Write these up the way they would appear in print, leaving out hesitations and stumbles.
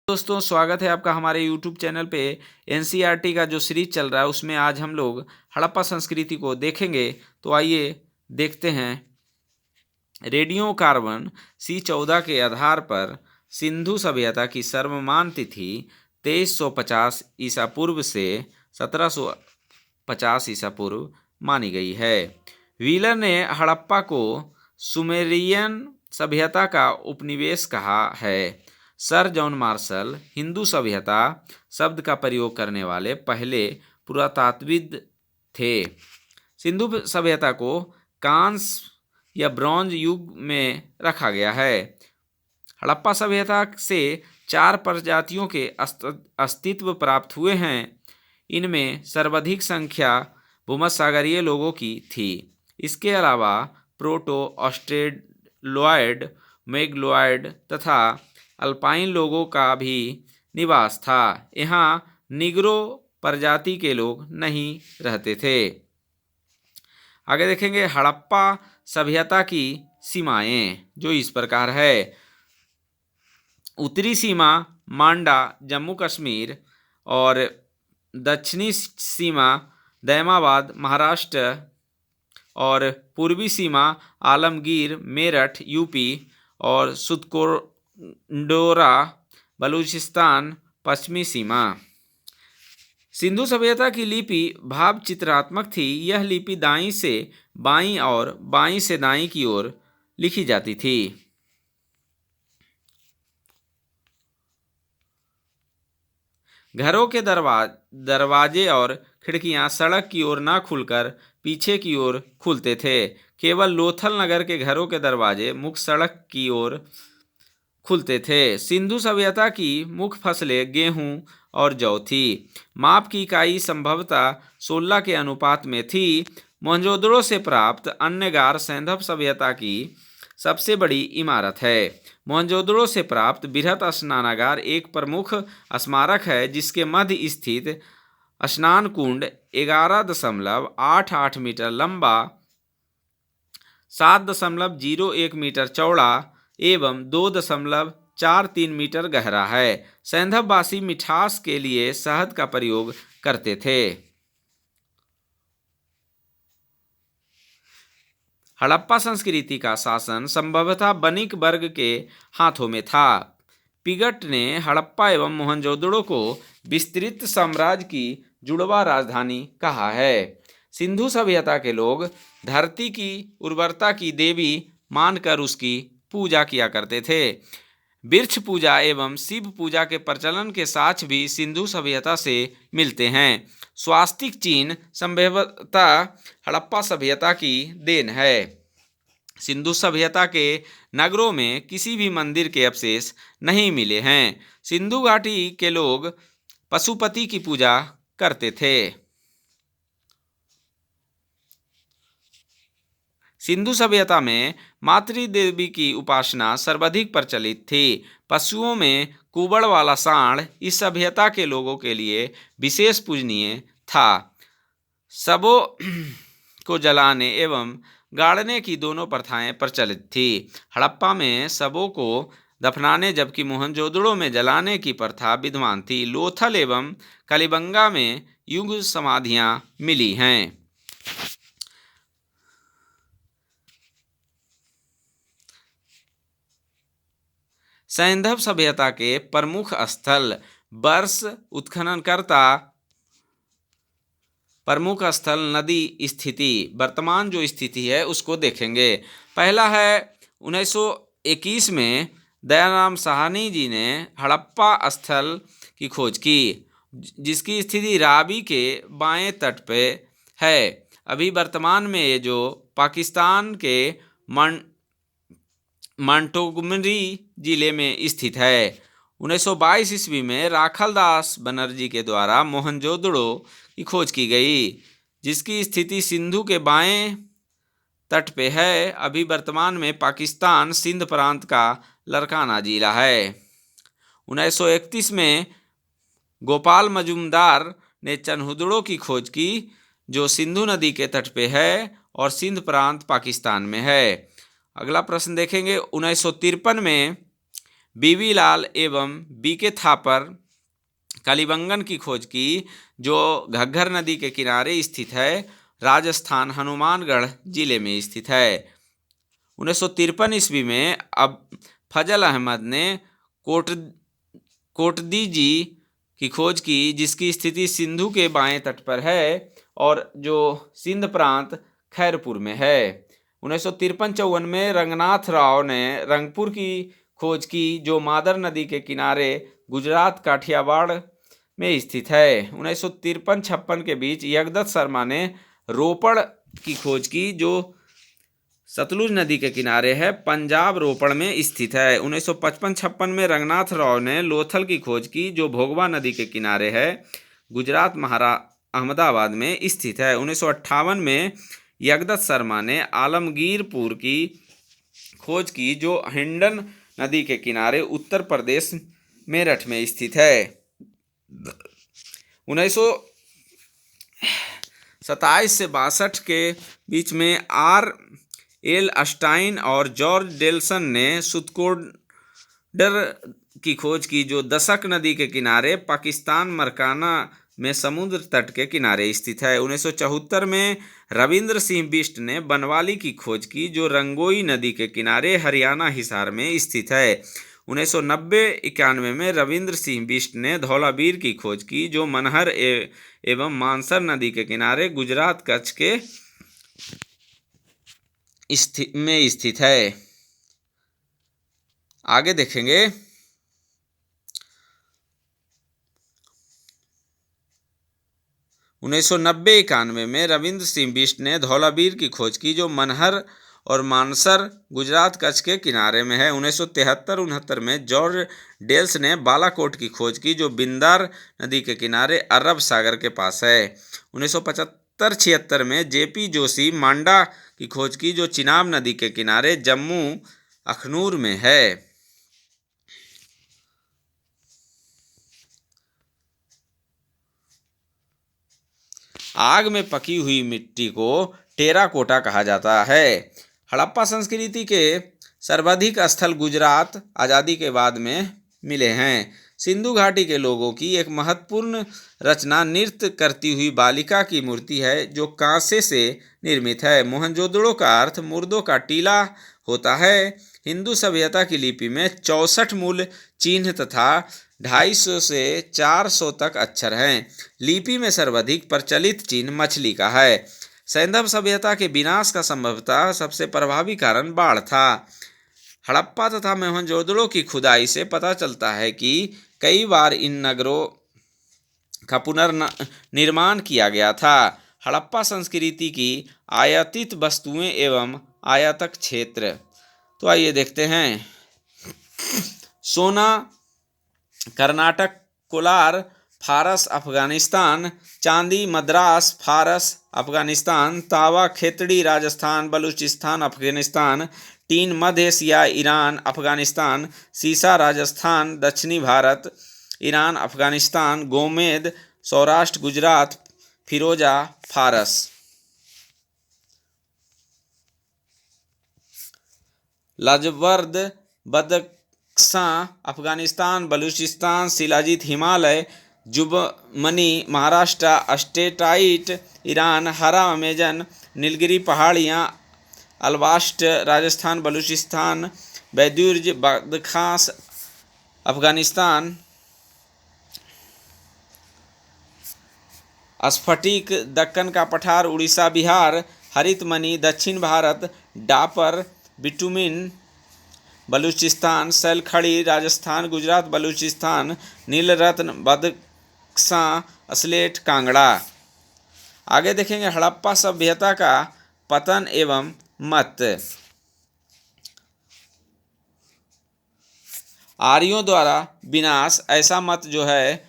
दोस्तों, स्वागत है आपका हमारे YouTube चैनल पे। एनसीईआरटी का जो सीरीज चल रहा है उसमें आज हम लोग हड़प्पा संस्कृति को देखेंगे। तो आइए देखते हैं। रेडियो कार्बन C14 के आधार पर सिंधु सभ्यता की सर्वमान्य तिथि 2350 ईसा पूर्व से 1750 ईसा पूर्व मानी गई है। व्हीलर ने हड़प्पा को सुमेरियन सभ्यता का उपनिवेश कहा है। सर जॉन मार्शल हिंदू सभ्यता शब्द का प्रयोग करने वाले पहले पुरातात्विद थे। सिंधु सभ्यता को कांस्य या ब्रॉन्ज युग में रखा गया है। हड़प्पा सभ्यता से 4 प्रजातियों के अस्तित्व प्राप्त हुए हैं। इनमें सर्वाधिक संख्या भूमध्यसागरीय लोगों की थी। इसके अलावा प्रोटो ऑस्ट्रेलोइड, मेगलोइड तथा अल्पाइन लोगों का भी निवास था। यहाँ निग्रो प्रजाति के लोग नहीं रहते थे। आगे देखेंगे हड़प्पा सभ्यता की सीमाएं, जो इस प्रकार है। उत्तरी सीमा मांडा जम्मू कश्मीर और दक्षिणी सीमा दैमाबाद महाराष्ट्र और पूर्वी सीमा आलमगीर मेरठ यूपी और सुतकोंडोरा बलूचिस्तान पश्चिमी सीमा। सिंधु सभ्यता की लिपि भाव चित्रात्मक थी। यह लिपि दाईं से बाईं और बाईं से दाईं की ओर लिखी जाती थी। घरों के दरवाजे और खिड़कियां सड़क की ओर न खुलकर पीछे की ओर खुलते थे। केवल लोथल नगर के घरों के दरवाजे मुख्य सड़क की ओर खुलते थे। सिंधु सभ्यता की मुख्य फसलें गेहूं और जौ थी। माप की इकाई संभवतः 16 के अनुपात में थी। मोहनजोदड़ो से प्राप्त अन्नगार सैंधव सभ्यता की सबसे बड़ी इमारत है। मोहनजोदड़ो से प्राप्त बृहत स्नानागार एक प्रमुख स्मारक है, जिसके मध्य स्थित स्नान कुंड 11.88 मीटर लंबा, 7.01 मीटर चौड़ा एवं 2.43 मीटर गहरा है। सैंधववासी मिठास के लिए शहद का प्रयोग करते थे। हड़प्पा संस्कृति का शासन संभवतः बनिक वर्ग के हाथों में था। पिगट ने हड़प्पा एवं मोहनजोदड़ो को विस्तृत साम्राज्य की जुड़वा राजधानी कहा है। सिंधु सभ्यता के लोग धरती की उर्वरता की देवी मानकर उसकी पूजा किया करते थे। वृक्ष पूजा एवं शिव पूजा के प्रचलन के साक्ष्य भी सिंधु सभ्यता से मिलते हैं। स्वास्तिक चिन्ह संभवतः हड़प्पा सभ्यता की देन है। सिंधु सभ्यता के नगरों में किसी भी मंदिर के अवशेष नहीं मिले हैं। सिंधु घाटी के लोग पशुपति की पूजा करते थे। सिंधु सभ्यता में मातृदेवी की उपासना सर्वाधिक प्रचलित थी। पशुओं में कुबड़ वाला सांड इस सभ्यता के लोगों के लिए विशेष पूजनीय था। शवों को जलाने एवं गाड़ने की दोनों प्रथाएं प्रचलित थी। हड़प्पा में शवों को दफनाने जबकि मोहनजोदड़ो में जलाने की प्रथा विद्यमान थी। लोथल एवं कलिबंगा में युग समाधियां मिली हैं। सैंधव सभ्यता के प्रमुख स्थल वर्ष उत्खननकर्ता प्रमुख स्थल नदी स्थिति। वर्तमान जो स्थिति है उसको देखेंगे। पहला है 1921 में दयाराम साहनी जी ने हड़प्पा स्थल की खोज की, जिसकी स्थिति रावी के बाएं तट पे है। अभी वर्तमान में ये जो पाकिस्तान के मांटोगमरी जिले में स्थित है। 1922 ईस्वी में राखलदास बनर्जी के द्वारा मोहनजोदड़ो की खोज की गई, जिसकी स्थिति सिंधु के बाएं तट पे है। अभी वर्तमान में पाकिस्तान सिंध प्रांत का लरकाना जिला है। 1931 में गोपाल मजुमदार ने चन्हुदड़ो की खोज की, जो सिंधु नदी के तट पे है और सिंध प्रांत पाकिस्तान में है। अगला प्रश्न देखेंगे। 1953 में बीवी लाल एवं बीके थापर कालीबंगन की खोज की, जो घग्गर नदी के किनारे स्थित है, राजस्थान हनुमानगढ़ जिले में स्थित है। 1953 ईस्वी में अब फजल अहमद ने कोटदीजी की खोज की, जिसकी स्थिति सिंधु के बाएं तट पर है और जो सिंध प्रांत खैरपुर में है। 1953-54 में रंगनाथ राव ने रंगपुर की खोज की, जो मादर नदी के किनारे गुजरात काठियावाड़ में स्थित है। 1953-56 के बीच यगदत्त शर्मा ने रोपड़ की खोज की, जो सतलुज नदी के किनारे है, पंजाब रोपड़ में स्थित है। 1955-56 में रंगनाथ राव ने लोथल की खोज की, जो भोगवा नदी के किनारे है, गुजरात अहमदाबाद में स्थित है। 1958 में यगदत्त शर्मा ने आलमगीरपुर की खोज की, जो हिंडन नदी के किनारे उत्तर प्रदेश मेरठ में स्थित है। 1927 से 62 के बीच में R.L. अस्टाइन और जॉर्ज डेल्सन ने सुतकोडर की खोज की, जो दशक नदी के किनारे पाकिस्तान मरकाना में समुद्र तट के किनारे स्थित है। 1974 में रविंद्र सिंह बिष्ट ने बनवाली की खोज की, जो रंगोई नदी के किनारे हरियाणा हिसार में स्थित है। 1990-91 में रविंद्र सिंह बिष्ट ने धौलावीर की खोज की, जो मनहर एवं मानसर नदी के किनारे गुजरात कच्छ के में स्थित है। आगे देखेंगे। 1990-91 में रविंद्र सिंह बिष्ट ने धौलावीर की खोज की, जो मनहर और मानसर गुजरात कच्छ के किनारे में है। 1973-69 में जॉर्ज डेल्स ने बालाकोट की खोज की, जो बिंदार नदी के किनारे अरब सागर के पास है। 1975-76 में जेपी जोशी मांडा की खोज की, जो चिनाब नदी के किनारे जम्मू अखनूर में है। आग में पकी हुई मिट्टी को टेराकोटा कहा जाता है। हड़प्पा संस्कृति के सर्वाधिक स्थल गुजरात आज़ादी के बाद में मिले हैं। सिंधु घाटी के लोगों की एक महत्वपूर्ण रचना नृत्य करती हुई बालिका की मूर्ति है, जो कांसे से निर्मित है। मोहनजोदड़ो का अर्थ मुर्दों का टीला होता है। हिंदू सभ्यता की लिपि में 64 मूल चिन्ह तथा 250 से 400 तक अक्षर हैं। लिपि में सर्वाधिक प्रचलित चिन्ह मछली का है। सैंधव सभ्यता के विनाश का संभवतः सबसे प्रभावी कारण बाढ़ था। हड़प्पा तथा मोहनजोदड़ो की खुदाई से पता चलता है कि कई बार इन नगरों का पुनर्निर्माण किया गया था। हड़प्पा संस्कृति की आयातित वस्तुएं एवं आयातक क्षेत्र। तो आइए देखते हैं। सोना कर्नाटक, कोलार फारस अफगानिस्तान, चांदी मद्रास फारस अफगानिस्तान, तावा खेतड़ी राजस्थान बलूचिस्तान अफगानिस्तान, टीन मध्य एशिया ईरान अफगानिस्तान, सीसा राजस्थान दक्षिणी भारत ईरान अफगानिस्तान, गोमेद सौराष्ट्र गुजरात, फिरोजा फारस। लाजवर्द बदख्शां अफगानिस्तान बलूचिस्तान, शिलाजीत हिमालय, जुबमनी महाराष्ट्र, अस्टेटाइट ईरान, हरा अमेजन नीलगिरी पहाड़ियाँ अल्बास्ट राजस्थान बलूचिस्तान, बैदुर्ज बदखास अफगानिस्तान, स्फटिक दक्कन का पठार उड़ीसा बिहार, हरितमणि दक्षिण भारत, डापर बिटुमिन बलूचिस्तान, सैलखड़ी राजस्थान गुजरात बलूचिस्तान, नीलरत्न बदख्शां स्लेट कांगड़ा। आगे देखेंगे हड़प्पा सभ्यता का पतन एवं मत। आर्यों द्वारा विनाश, ऐसा मत जो है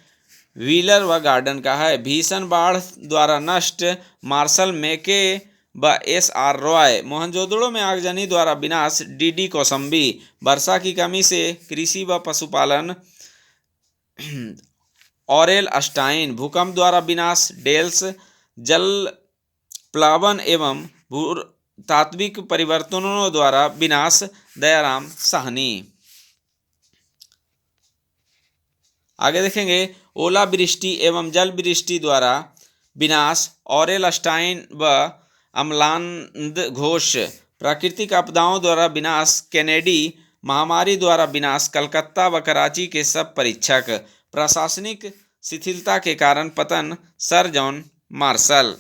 व्हीलर व गार्डन का है। भीषण बाढ़ द्वारा नष्ट, मार्शल मैके व S.R. रॉय। मोहनजोदड़ो में आगजनी द्वारा विनाश, D.D. कौसम्बी। वर्षा की कमी से कृषि व पशुपालन, ऑरेल अस्टाइन। भूकंप द्वारा विनाश, डेल्स। जल प्लावन एवं भूतात्विक परिवर्तनों द्वारा विनाश, दयाराम साहनी। आगे देखेंगे ओलावृष्टि एवं जल वृष्टि द्वारा विनाश, ऑरेल स्टाइन व अम्लान घोष। प्राकृतिक आपदाओं द्वारा विनाश, केनेडी। महामारी द्वारा विनाश, कलकत्ता व कराची के सब परीक्षक। प्रशासनिक शिथिलता के कारण पतन, सर जॉन मार्शल।